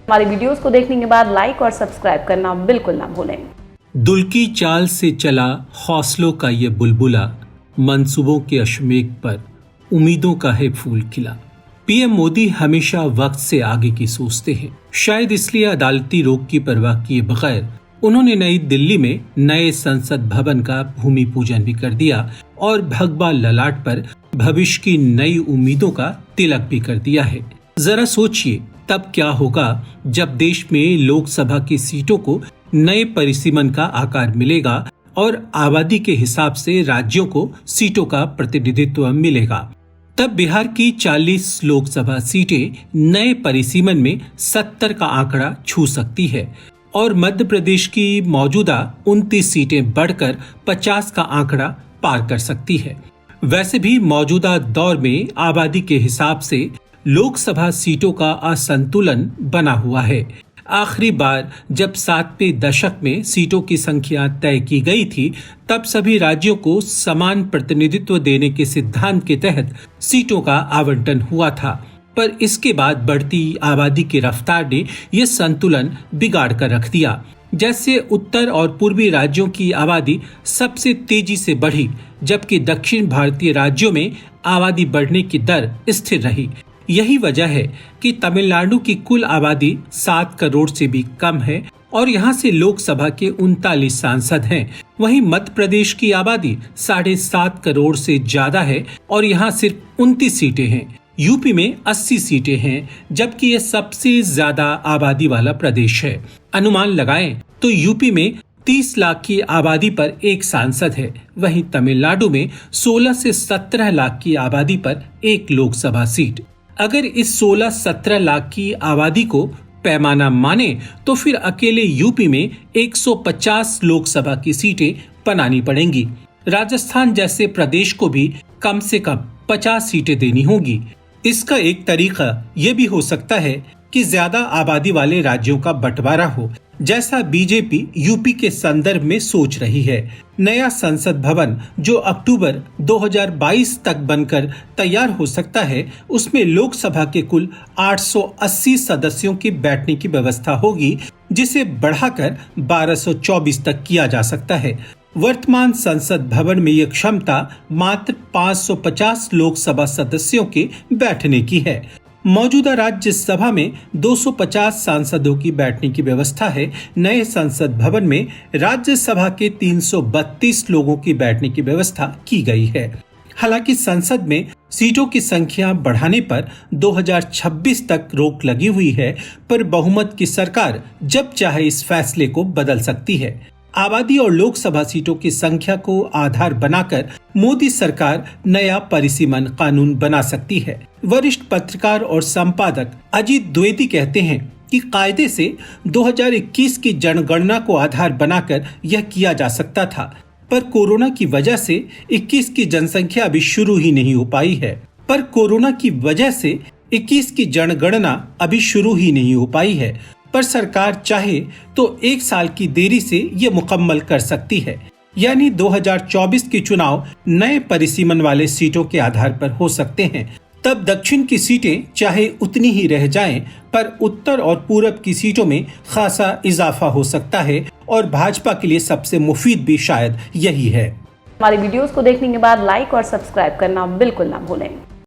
हमारी वीडियोस को देखने के बाद लाइक और सब्सक्राइब करना बिल्कुल ना भूलें। दुल्की चाल से चला हौसलों का ये बुलबुला, मंसूबों के अश्मेघ पर उम्मीदों का है फूल खिला। पीएम मोदी हमेशा वक्त से आगे की सोचते हैं। शायद इसलिए अदालती रोक की परवाह किए बगैर उन्होंने नई दिल्ली में नए संसद भवन का भूमि पूजन भी कर दिया और भगवा ललाट पर भविष्य की नई उम्मीदों का तिलक भी कर दिया है। जरा सोचिए तब क्या होगा जब देश में लोकसभा की सीटों को नए परिसीमन का आकार मिलेगा और आबादी के हिसाब से राज्यों को सीटों का प्रतिनिधित्व मिलेगा। तब बिहार की 40 लोकसभा सीटें नए परिसीमन में 70 का आंकड़ा छू सकती है और मध्य प्रदेश की मौजूदा 29 सीटें बढ़कर 50 का आंकड़ा पार कर सकती है। वैसे भी मौजूदा दौर में आबादी के हिसाब से लोकसभा सीटों का असंतुलन बना हुआ है। आखिरी बार जब 7वें दशक में सीटों की संख्या तय की गई थी, तब सभी राज्यों को समान प्रतिनिधित्व देने के सिद्धांत के तहत सीटों का आवंटन हुआ था। पर इसके बाद बढ़ती आबादी की रफ्तार ने यह संतुलन बिगाड़ कर रख दिया। जैसे उत्तर और पूर्वी राज्यों की आबादी सबसे तेजी से बढ़ी, जबकि दक्षिण भारतीय राज्यों में आबादी बढ़ने की दर स्थिर रही। यही वजह है कि तमिलनाडु की कुल आबादी 7 करोड़ से भी कम है और यहाँ से लोकसभा के 39 सांसद हैं। वहीं मध्य प्रदेश की आबादी 7.5 करोड़ से ज्यादा है और यहाँ सिर्फ 29 सीटें हैं। यूपी में 80 सीटें हैं, जबकि ये सबसे ज्यादा आबादी वाला प्रदेश है। अनुमान लगाएं तो यूपी में 30 लाख की आबादी पर एक सांसद है। वहीं तमिलनाडु में 16 से 17 लाख की आबादी पर एक लोकसभा सीट। अगर इस 16-17 लाख की आबादी को पैमाना माने तो फिर अकेले यूपी में 150 लोकसभा की सीटें बनानी पड़ेंगी। राजस्थान जैसे प्रदेश को भी कम से कम 50 सीटें देनी होगी। इसका एक तरीका ये भी हो सकता है कि ज्यादा आबादी वाले राज्यों का बंटवारा हो, जैसा बीजेपी यूपी के संदर्भ में सोच रही है। नया संसद भवन जो अक्टूबर 2022 तक बनकर तैयार हो सकता है, उसमें लोकसभा के कुल 880 सदस्यों की बैठने की व्यवस्था होगी, जिसे बढ़ाकर 1224 तक किया जा सकता है। वर्तमान संसद भवन में यह क्षमता मात्र 550 लोकसभा सदस्यों के बैठने की है। मौजूदा राज्यसभा में 250 सांसदों की बैठने की व्यवस्था है। नए संसद भवन में राज्यसभा के 332 लोगों की बैठने की व्यवस्था की गई है। हालांकि संसद में सीटों की संख्या बढ़ाने पर 2026 तक रोक लगी हुई है, पर बहुमत की सरकार जब चाहे इस फैसले को बदल सकती है। आबादी और लोकसभा सीटों की संख्या को आधार बनाकर मोदी सरकार नया परिसीमन कानून बना सकती है। वरिष्ठ पत्रकार और संपादक अजीत द्विवेदी कहते हैं कि कायदे से 2021 की जनगणना को आधार बनाकर यह किया जा सकता था, पर कोरोना की वजह से 21 की जनसंख्या अभी शुरू ही नहीं हो पाई है। पर सरकार चाहे तो 1 साल की देरी से ये मुकम्मल कर सकती है, यानी 2024 के चुनाव नए परिसीमन वाले सीटों के आधार पर हो सकते हैं। तब दक्षिण की सीटें चाहे उतनी ही रह जाएं, पर उत्तर और पूरब की सीटों में खासा इजाफा हो सकता है और भाजपा के लिए सबसे मुफीद भी शायद यही है। हमारी वीडियोस को देखने के बाद लाइक और सब्सक्राइब करना बिल्कुल ना भूलें।